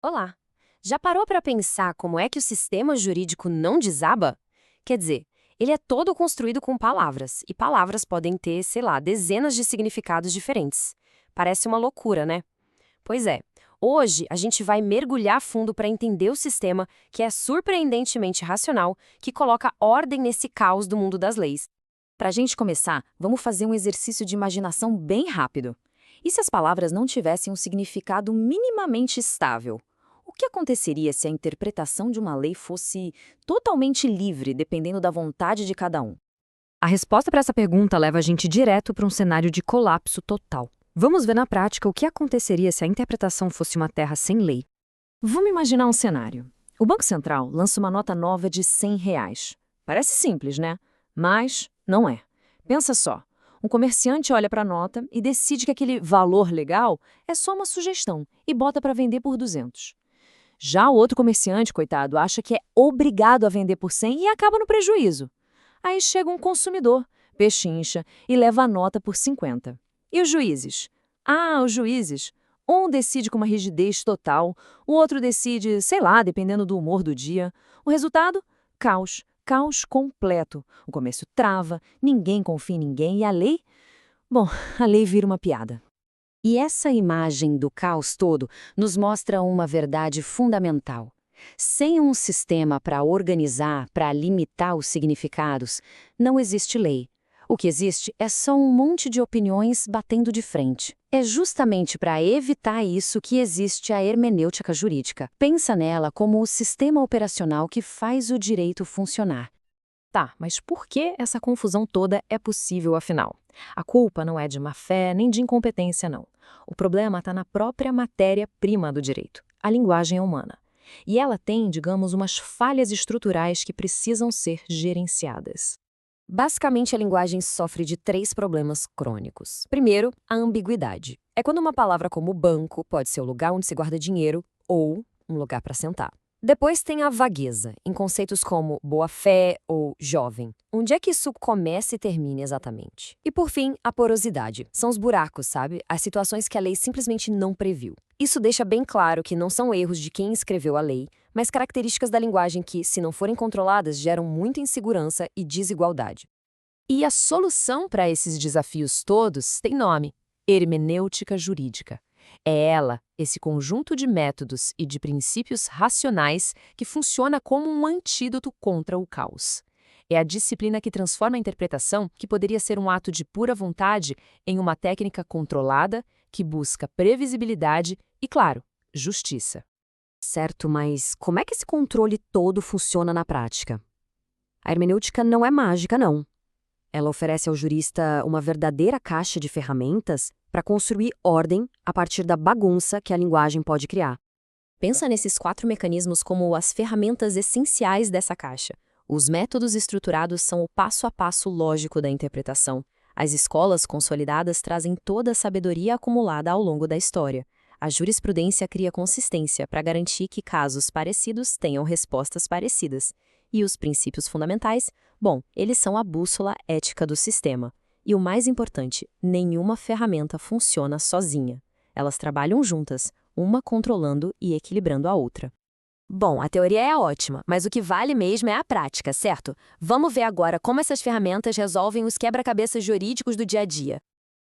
Olá! Já parou para pensar como é que o sistema jurídico não desaba? Quer dizer, ele é todo construído com palavras, e palavras podem ter, sei lá, dezenas de significados diferentes. Parece uma loucura, né? Pois é, hoje a gente vai mergulhar a fundo para entender o sistema, que é surpreendentemente racional, que coloca ordem nesse caos do mundo das leis. Para a gente começar, vamos fazer um exercício de imaginação bem rápido. E se as palavras não tivessem um significado minimamente estável? O que aconteceria se a interpretação de uma lei fosse totalmente livre, dependendo da vontade de cada um? A resposta para essa pergunta leva a gente direto para um cenário de colapso total. Vamos ver na prática o que aconteceria se a interpretação fosse uma terra sem lei. Vamos imaginar um cenário. O Banco Central lança uma nota nova de R$ 100. Parece simples, né? Mas não é. Pensa só. Um comerciante olha para a nota e decide que aquele valor legal é só uma sugestão e bota para vender por 200. Já o outro comerciante, coitado, acha que é obrigado a vender por 100 e acaba no prejuízo. Aí chega um consumidor, pechincha, e leva a nota por 50. E os juízes? Os juízes. Um decide com uma rigidez total, o outro decide, sei lá, dependendo do humor do dia. O resultado? Caos. Caos completo. O comércio trava, ninguém confia em ninguém e a lei? Bom, a lei vira uma piada. E essa imagem do caos todo nos mostra uma verdade fundamental. Sem um sistema para organizar, para limitar os significados, não existe lei. O que existe é só um monte de opiniões batendo de frente. É justamente para evitar isso que existe a hermenêutica jurídica. Pensa nela como o sistema operacional que faz o direito funcionar. Tá, mas por que essa confusão toda é possível afinal? A culpa não é de má-fé nem de incompetência, não. O problema está na própria matéria-prima do direito, a linguagem humana. E ela tem, digamos, umas falhas estruturais que precisam ser gerenciadas. Basicamente, a linguagem sofre de três problemas crônicos. Primeiro, a ambiguidade. É quando uma palavra como banco pode ser o lugar onde se guarda dinheiro ou um lugar para sentar. Depois tem a vagueza, em conceitos como boa-fé ou jovem. Onde é que isso começa e termina exatamente? E por fim, a porosidade. São os buracos, sabe? As situações que a lei simplesmente não previu. Isso deixa bem claro que não são erros de quem escreveu a lei, mas características da linguagem que, se não forem controladas, geram muita insegurança e desigualdade. E a solução para esses desafios todos tem nome: hermenêutica jurídica. É ela, esse conjunto de métodos e de princípios racionais que funciona como um antídoto contra o caos. É a disciplina que transforma a interpretação, que poderia ser um ato de pura vontade, em uma técnica controlada que busca previsibilidade e, claro, justiça. Certo, mas como é que esse controle todo funciona na prática? A hermenêutica não é mágica, não. Ela oferece ao jurista uma verdadeira caixa de ferramentas para construir ordem a partir da bagunça que a linguagem pode criar. Pensa nesses quatro mecanismos como as ferramentas essenciais dessa caixa. Os métodos estruturados são o passo a passo lógico da interpretação. As escolas consolidadas trazem toda a sabedoria acumulada ao longo da história. A jurisprudência cria consistência para garantir que casos parecidos tenham respostas parecidas. E os princípios fundamentais? Bom, eles são a bússola ética do sistema. E o mais importante, nenhuma ferramenta funciona sozinha. Elas trabalham juntas, uma controlando e equilibrando a outra. Bom, a teoria é ótima, mas o que vale mesmo é a prática, certo? Vamos ver agora como essas ferramentas resolvem os quebra-cabeças jurídicos do dia a dia.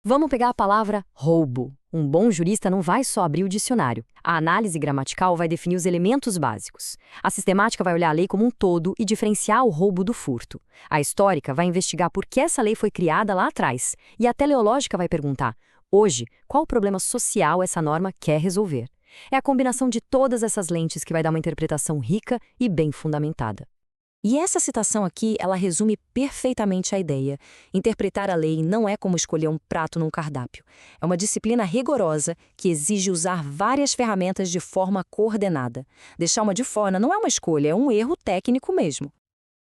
Vamos pegar a palavra roubo. Um bom jurista não vai só abrir o dicionário. A análise gramatical vai definir os elementos básicos. A sistemática vai olhar a lei como um todo e diferenciar o roubo do furto. A histórica vai investigar por que essa lei foi criada lá atrás. E a teleológica vai perguntar, hoje, qual o problema social essa norma quer resolver? É a combinação de todas essas lentes que vai dar uma interpretação rica e bem fundamentada. E essa citação aqui, ela resume perfeitamente a ideia. Interpretar a lei não é como escolher um prato num cardápio. É uma disciplina rigorosa que exige usar várias ferramentas de forma coordenada. Deixar uma de fora não é uma escolha, é um erro técnico mesmo.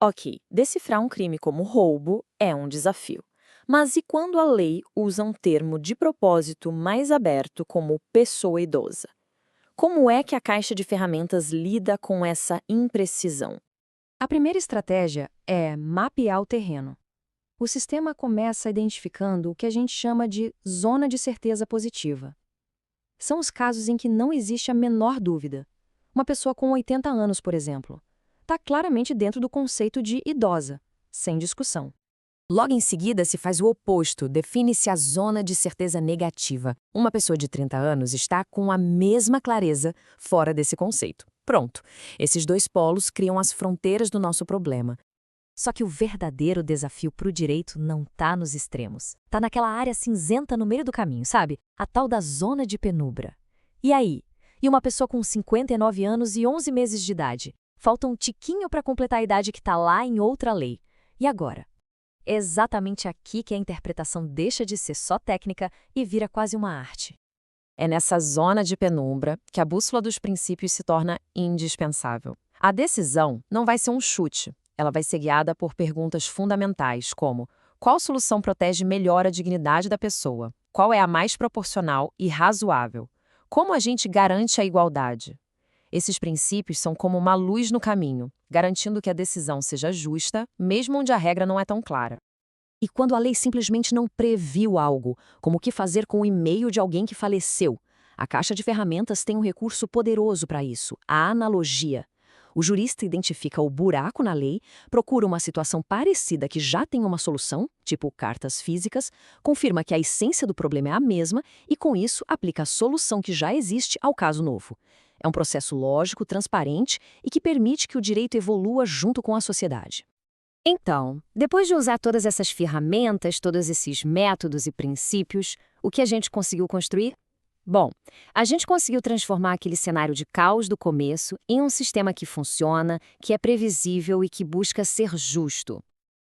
Ok, decifrar um crime como roubo é um desafio. Mas e quando a lei usa um termo de propósito mais aberto como pessoa idosa? Como é que a caixa de ferramentas lida com essa imprecisão? A primeira estratégia é mapear o terreno. O sistema começa identificando o que a gente chama de zona de certeza positiva. são os casos em que não existe a menor dúvida. Uma pessoa com 80 anos, por exemplo, está claramente dentro do conceito de idosa, sem discussão. Logo em seguida, se faz o oposto, define-se a zona de certeza negativa. Uma pessoa de 30 anos está com a mesma clareza fora desse conceito. Pronto, esses dois polos criam as fronteiras do nosso problema. Só que o verdadeiro desafio para o direito não está nos extremos. Está naquela área cinzenta no meio do caminho, sabe? A tal da zona de penumbra. E aí? E uma pessoa com 59 anos e 11 meses de idade? Falta um tiquinho para completar a idade que está lá em outra lei. E agora? É exatamente aqui que a interpretação deixa de ser só técnica e vira quase uma arte. É nessa zona de penumbra que a bússola dos princípios se torna indispensável. A decisão não vai ser um chute, ela vai ser guiada por perguntas fundamentais como: qual solução protege melhor a dignidade da pessoa? Qual é a mais proporcional e razoável? Como a gente garante a igualdade? Esses princípios são como uma luz no caminho, garantindo que a decisão seja justa, mesmo onde a regra não é tão clara. E quando a lei simplesmente não previu algo, como o que fazer com o e-mail de alguém que faleceu, a caixa de ferramentas tem um recurso poderoso para isso, a analogia. O jurista identifica o buraco na lei, procura uma situação parecida que já tem uma solução, tipo cartas físicas, confirma que a essência do problema é a mesma e, com isso, aplica a solução que já existe ao caso novo. É um processo lógico, transparente e que permite que o direito evolua junto com a sociedade. Então, depois de usar todas essas ferramentas, todos esses métodos e princípios, o que a gente conseguiu construir? Bom, a gente conseguiu transformar aquele cenário de caos do começo em um sistema que funciona, que é previsível e que busca ser justo.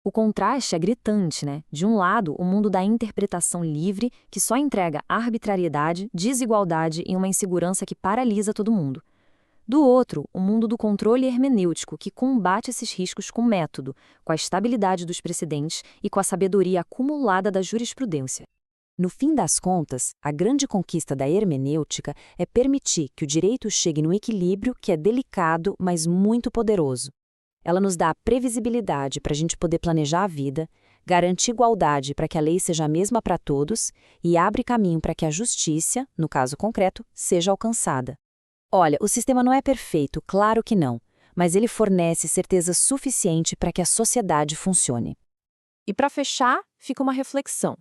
O contraste é gritante, né? De um lado, o mundo da interpretação livre, que só entrega arbitrariedade, desigualdade e uma insegurança que paralisa todo mundo. Do outro, o mundo do controle hermenêutico, que combate esses riscos com método, com a estabilidade dos precedentes e com a sabedoria acumulada da jurisprudência. No fim das contas, a grande conquista da hermenêutica é permitir que o direito chegue no equilíbrio que é delicado, mas muito poderoso. Ela nos dá a previsibilidade para a gente poder planejar a vida, garante igualdade para que a lei seja a mesma para todos e abre caminho para que a justiça, no caso concreto, seja alcançada. Olha, o sistema não é perfeito, claro que não, mas ele fornece certeza suficiente para que a sociedade funcione. E para fechar, fica uma reflexão.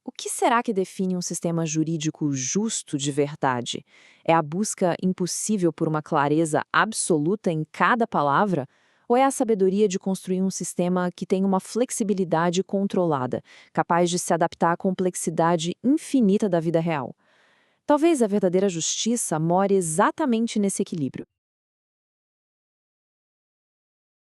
O que será que define um sistema jurídico justo de verdade? É a busca impossível por uma clareza absoluta em cada palavra? Ou é a sabedoria de construir um sistema que tem uma flexibilidade controlada, capaz de se adaptar à complexidade infinita da vida real? Talvez a verdadeira justiça more exatamente nesse equilíbrio.